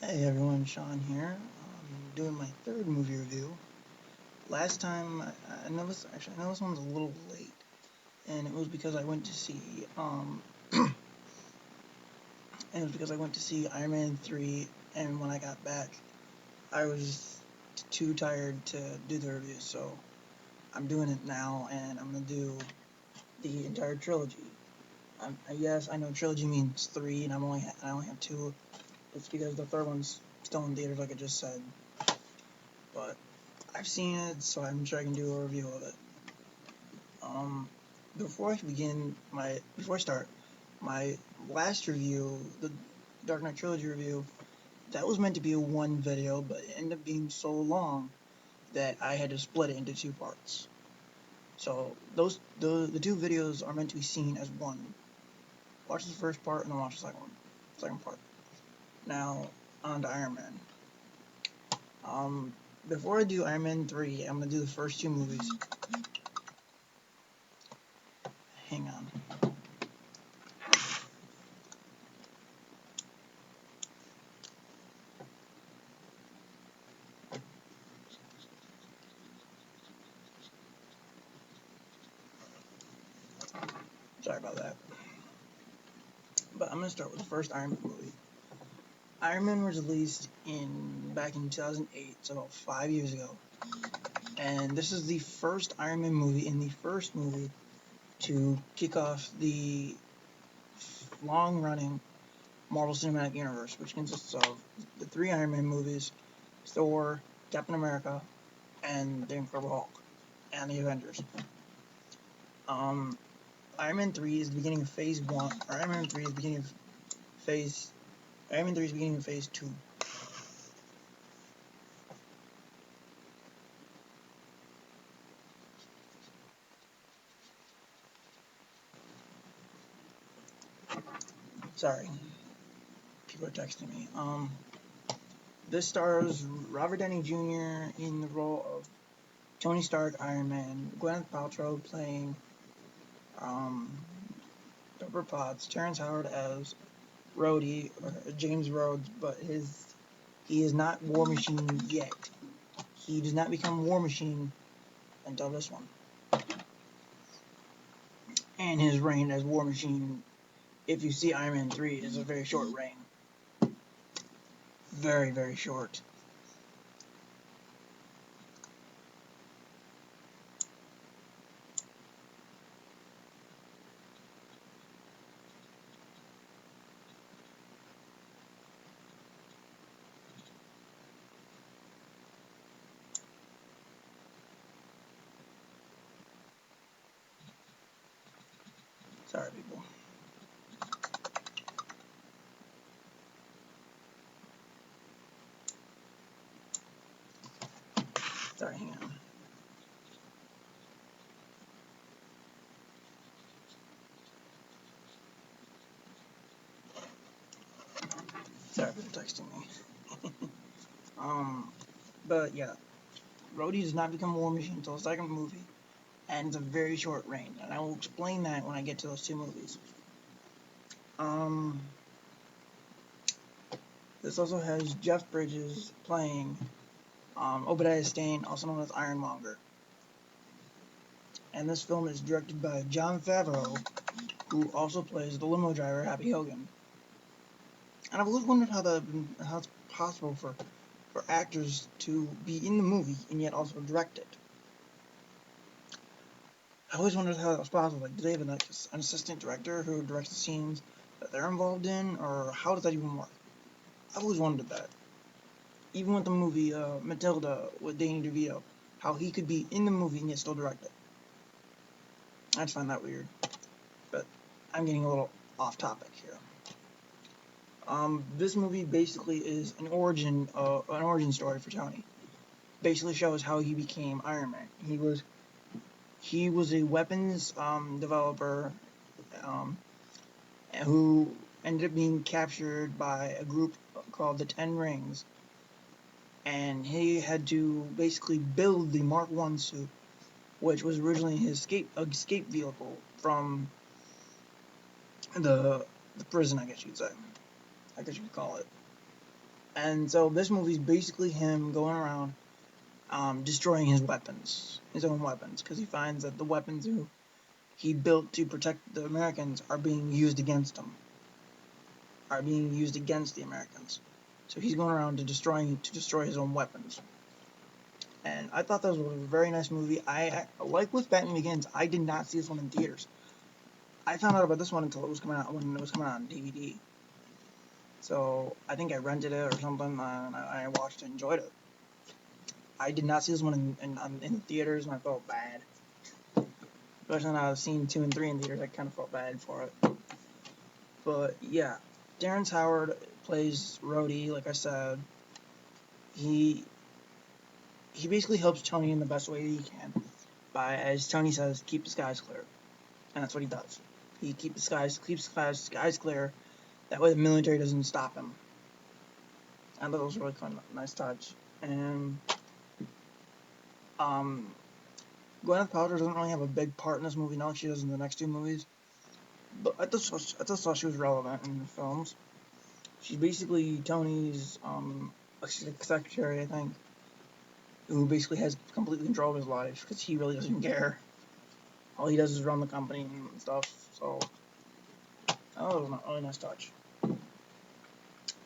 Hey everyone, Sean here. I'm doing my third movie review. Last time, I know this one's a little late, and it was because I went to see, Iron Man 3, and when I got back, I was too tired to do the review, so I'm doing it now, and I'm gonna do the entire trilogy. Yes, I know trilogy means three, and I only have two. It's because the third one's still in theaters, like I just said, but I've seen it, so I'm sure I can do a review of it. Um, before I start, my last review, the Dark Knight Trilogy review, that was meant to be a one video, but it ended up being so long that I had to split it into two parts. So the two videos are meant to be seen as one. Watch the first part and then watch the second part. Now on to Iron Man. Um, Before I do Iron Man 3, I'm gonna do the first two movies. Hang on. Sorry about that. But I'm gonna start with the first Iron Man movie. Iron Man was released back in 2008, so about 5 years ago. And this is the first Iron Man movie and the first movie to kick off the long-running Marvel Cinematic Universe, which consists of the three Iron Man movies, Thor, Captain America, and the Incredible Hulk, and the Avengers. Um, Iron Man 3 is the beginning of Phase 1, or Iron Man 3 is the beginning of Phase... Iron Man 3 is the beginning of Phase 2. Sorry, people are texting me. This stars Robert Downey Jr. in the role of Tony Stark, Iron Man, Gwyneth Paltrow playing um, Pepper Potts, Terrence Howard as Rhodey, or James Rhodes, but he is not War Machine yet. He does not become War Machine until this one. And his reign as War Machine, if you see Iron Man 3, is a very short reign. Very, very short. Sorry, people. Sorry, hang on. Sorry for texting me. But yeah, Rhodey does not become War Machine until the second movie, and it's a very short reign, and I will explain that when I get to those two movies. Um, this also has Jeff Bridges playing Obadiah Stane, also known as Ironmonger. And this film is directed by Jon Favreau, who also plays the limo driver Happy Hogan. And I've always wondered how it's possible for actors to be in the movie and yet also direct it. I always wondered how that was possible. Like, do they have an assistant director who directs the scenes that they're involved in, or how does that even work? I've always wondered that. Even with the movie Matilda with Danny DeVito, how he could be in the movie and yet still direct it. I just find that weird. But I'm getting a little off topic here. This movie basically is an origin story for Tony. Basically shows how he became Iron Man. He was a weapons developer who ended up being captured by a group called the Ten Rings, and he had to basically build the Mark I suit, which was originally his escape vehicle from the prison, I guess you could call it. And so this movie is basically him going around destroying his weapons, his own weapons, because he finds that the weapons he built to protect the Americans are being used against him, are being used against the Americans. So he's going around to destroy his own weapons. And I thought that was a very nice movie. Like with Batman Begins, I did not see this one in theaters. I found out about this one until it was coming out when it was coming out on DVD. So I think I rented it or something, and I watched it and enjoyed it. I did not see this one in theaters, and I felt bad. Especially when I was seeing 2 and 3 in theaters, I kind of felt bad for it. But yeah, Terrence Howard plays Rhodey, like I said. He basically helps Tony in the best way he can by, as Tony says, keep the skies clear. And that's what he does. He keeps the skies clear. That way the military doesn't stop him. I thought it was really kind of a nice touch. And Gwyneth Paltrow doesn't really have a big part in this movie. No, she does in the next 2 movies. But I just thought she was relevant in the films. She's basically Tony's secretary, I think, who basically has complete control of his life because he really doesn't care. All he does is run the company and stuff. So that was a really nice touch.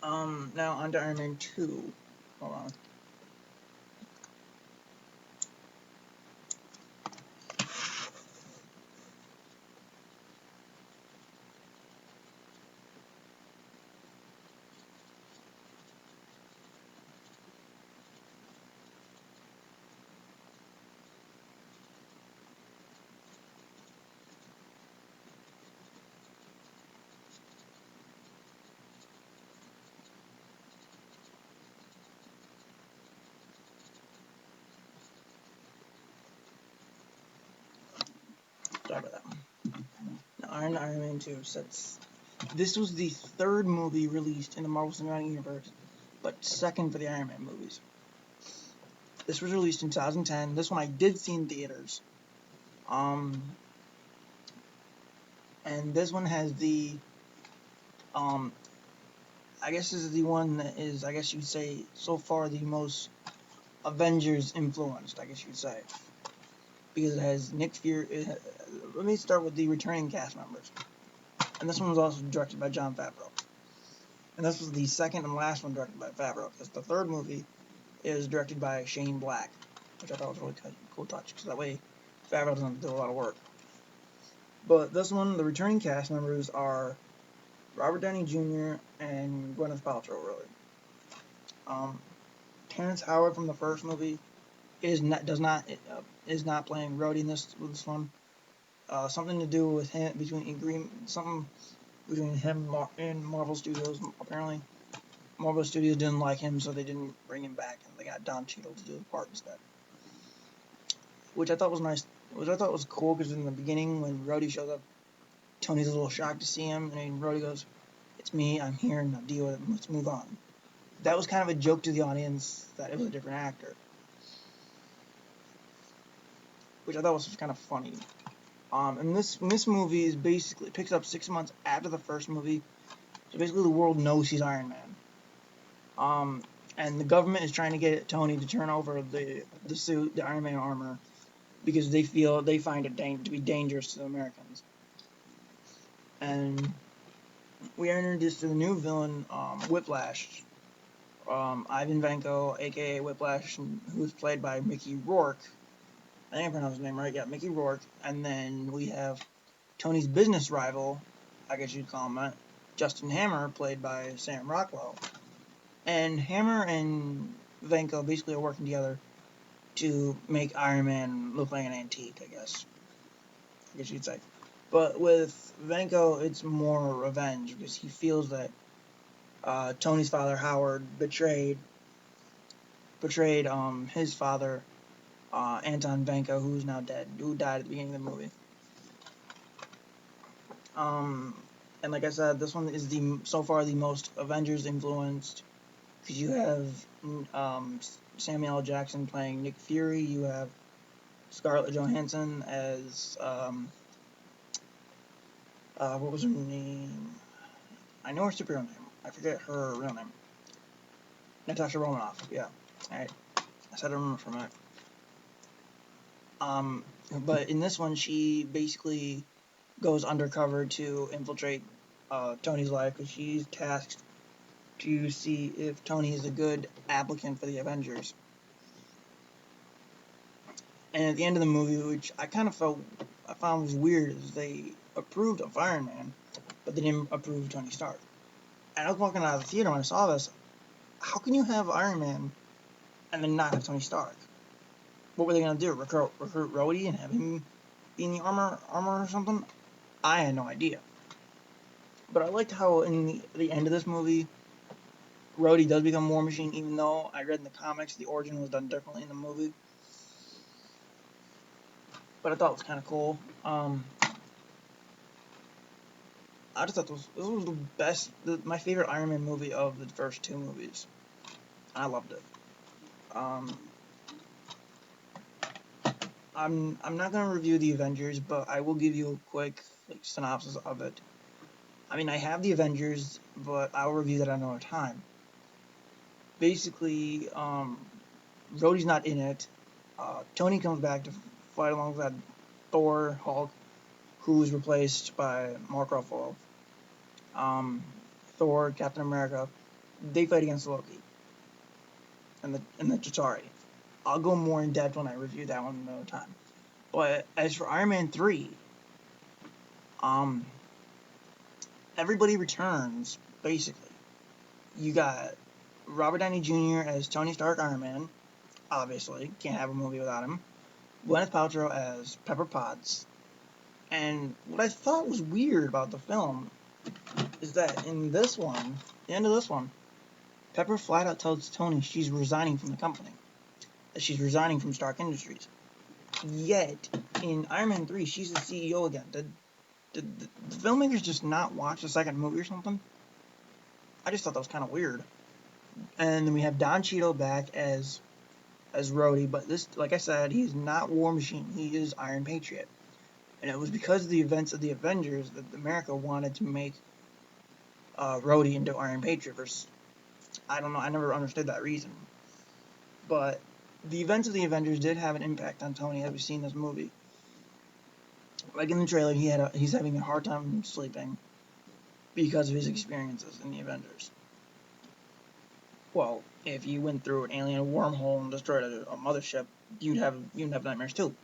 Now on to Iron Man 2. Hold on. Sorry about that. Now, Iron Man 2 sets. This was the 3rd movie released in the Marvel Cinematic Universe, but 2nd for the Iron Man movies. This was released in 2010. This one I did see in theaters. And this one has the, I guess this is the one that is, I guess you'd say, so far the most Avengers influenced, I guess you'd say. Because it has Nick Fury. Let me start with the returning cast members. And this one was also directed by Jon Favreau. And this was the 2nd and last one directed by Favreau, because the 3rd movie is directed by Shane Black, which I thought was a really cool touch, because that way Favreau doesn't have to do a lot of work. But this one, the returning cast members are Robert Downey Jr. and Gwyneth Paltrow, really. Terrence Howard from the first movie is not playing Rhodey in this one. Something to do with him between him and Marvel Studios. Apparently, Marvel Studios didn't like him, so they didn't bring him back, and they got Don Cheadle to do the part instead. Which I thought was nice. Which I thought was cool, because in the beginning, when Rhodey shows up, Tony's a little shocked to see him, and then Rhodey goes, "It's me, I'm here, and I'll deal with it, let's move on." That was kind of a joke to the audience that it was a different actor. Which I thought was kind of funny. And this movie is basically picks up 6 months after the first movie, so basically the world knows he's Iron Man. And the government is trying to get Tony to turn over the suit, the Iron Man armor, because they find it to be dangerous to the Americans. And we are introduced to the new villain, Whiplash. Ivan Vanko, aka Whiplash, who is played by Mickey Rourke. I think I pronounced his name right. Yeah, Mickey Rourke. And then we have Tony's business rival, I guess you'd call him that, Justin Hammer, played by Sam Rockwell. And Hammer and Vanko basically are working together to make Iron Man look like an antique, I guess you'd say. But with Vanko, it's more revenge, because he feels that Tony's father, Howard, betrayed his father, Anton Vanko, who's now dead, who died at the beginning of the movie. And like I said, this one is so far the most Avengers influenced, because you have Samuel L. Jackson playing Nick Fury, you have Scarlett Johansson as what was her name? I know her superhero name. I forget her real name. Natasha Romanoff, yeah. Alright, I said I remember from it. But in this one, she basically goes undercover to infiltrate Tony's life because she's tasked to see if Tony is a good applicant for the Avengers. And at the end of the movie, which I found was weird, is they approved of Iron Man, but they didn't approve Tony Stark. And I was walking out of the theater when I saw this. How can you have Iron Man and then not have Tony Stark? What were they gonna do? Recruit Rhodey and have him be in the armor or something? I had no idea. But I liked how in the end of this movie, Rhodey does become War Machine, even though I read in the comics the origin was done differently in the movie. But I thought it was kind of cool. I just thought this was the best, my favorite Iron Man movie of the first two movies. I loved it. I'm not gonna review the Avengers, but I will give you a quick synopsis of it. I mean, I have the Avengers, but I'll review that another time. Basically, Rhodey's not in it. Tony comes back to fight alongside Thor, Hulk, who is replaced by Mark Ruffalo. Thor, Captain America, they fight against Loki and the Chitauri. I'll go more in depth when I review that one another time. But as for Iron Man 3, everybody returns, basically. You got Robert Downey Jr. as Tony Stark Iron Man, obviously, can't have a movie without him. Gwyneth Paltrow as Pepper Potts. And what I thought was weird about the film is that in this one, the end of this one, Pepper flat out tells Tony she's resigning from the company, that she's resigning from Stark Industries. Yet, in Iron Man 3, she's the CEO again. Did the filmmakers just not watch the second movie or something? I just thought that was kind of weird. And then we have Don Cheadle back as Rhodey, but this, like I said, he's not War Machine. He is Iron Patriot. And it was because of the events of the Avengers that America wanted to make Rhodey into Iron Patriot. I don't know, I never understood that reason. But the events of the Avengers did have an impact on Tony, as we see in this movie. Like in the trailer, he's having a hard time sleeping because of his experiences in the Avengers. Well, if you went through an alien wormhole and destroyed a mothership, you'd have nightmares too.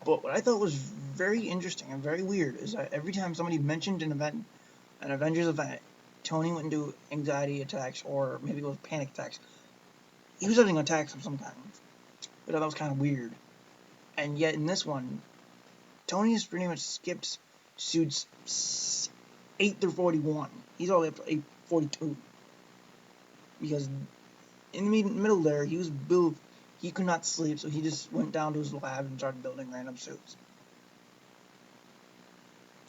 But what I thought was very interesting and very weird is that every time somebody mentioned an Avengers event, Tony went into anxiety attacks or maybe it was panic attacks. He was having attacks of some kind. But that was kind of weird. And yet in this one, Tony has pretty much skipped suits 8 through 41. He's all the way up to 42. Because in the middle there, he could not sleep, so he just went down to his lab and started building random suits.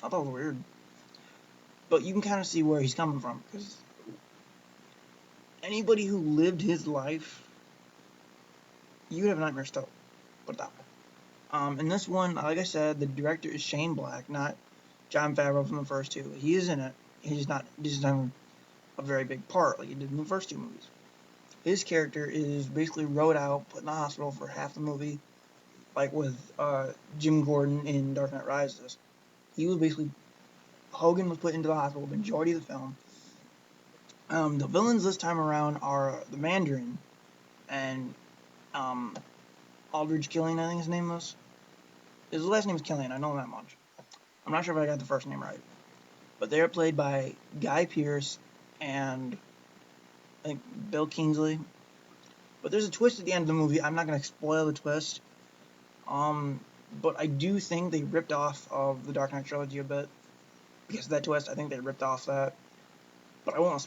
I thought it was weird. But you can kind of see where he's coming from, because anybody who lived his life, you would have nightmares still. Put it that way. In this one, like I said, the director is Shane Black, not Jon Favreau from the first two. He is in it. He's not having a very big part like he did in the first two movies. His character is basically rode out, put in the hospital for half the movie, like with Jim Gordon in Dark Knight Rises. Hogan was put into the hospital the majority of the film. The villains this time around are the Mandarin and Aldrich Killian, I think his name was. His last name is Killian, I know that much. I'm not sure if I got the first name right. But they are played by Guy Pearce and I think Bill Kingsley. But there's a twist at the end of the movie. I'm not going to spoil the twist. But I do think they ripped off of the Dark Knight Trilogy a bit. Because of that twist, I think they ripped off that. But I will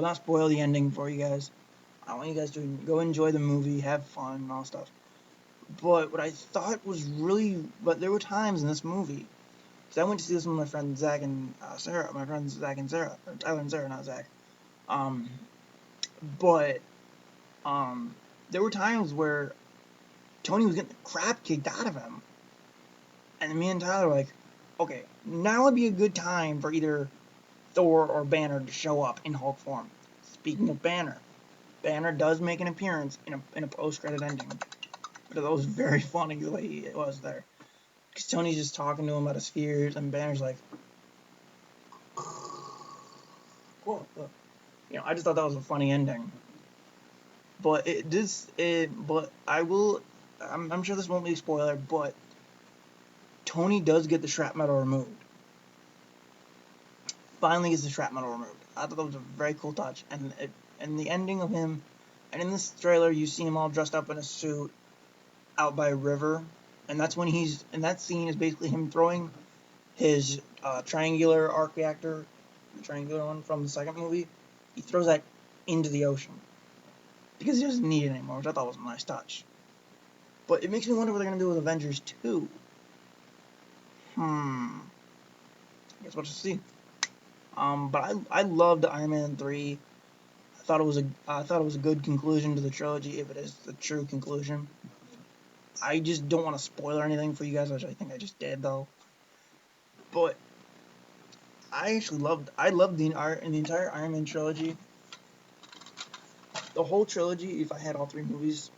not spoil the ending for you guys. I want you guys to go enjoy the movie, have fun, and all stuff. But what I thought was but there were times in this movie, because I went to see this with my friend Zach and Sarah, my friends Zach and Sarah, or Tyler and Sarah, not Zach. But there were times where Tony was getting the crap kicked out of him. And me and Tyler were like, okay, now would be a good time for either Thor or Banner to show up in Hulk form. Speaking of Banner, Banner does make an appearance in a post-credit ending. But that was very funny the way it was there. Because Tony's just talking to him about his fears, and Banner's like, whoa. I just thought that was a funny ending. But but I'm sure this won't be a spoiler, but Tony does get the shrapnel removed. Finally gets the shrapnel removed. I thought that was a very cool touch, and the ending of him, and in this trailer you see him all dressed up in a suit, out by a river, and that's when and that scene is basically him throwing his triangular arc reactor, the triangular one from the second movie. He throws that into the ocean because he doesn't need it anymore, which I thought was a nice touch. But it makes me wonder what they're gonna do with Avengers 2. I guess we'll just see. But I loved Iron Man 3. I thought it was a good conclusion to the trilogy, if it is the true conclusion. I just don't want to spoil anything for you guys, which I think I just did though. But I loved the entire Iron Man trilogy. The whole trilogy, if I had all 3 movies,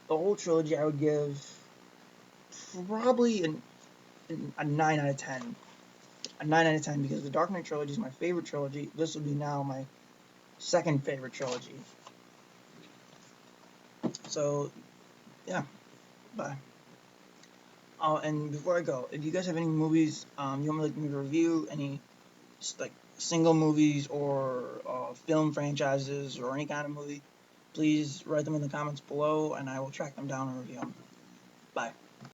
the whole trilogy I would give probably a 9 out of 10. A 9 out of 10 because the Dark Knight trilogy is my favorite trilogy. This would be now my second favorite trilogy. So, yeah, bye. Oh, and before I go, if you guys have any movies you want me to review, any like single movies or film franchises or any kind of movie, please write them in the comments below, and I will track them down and review them. Bye.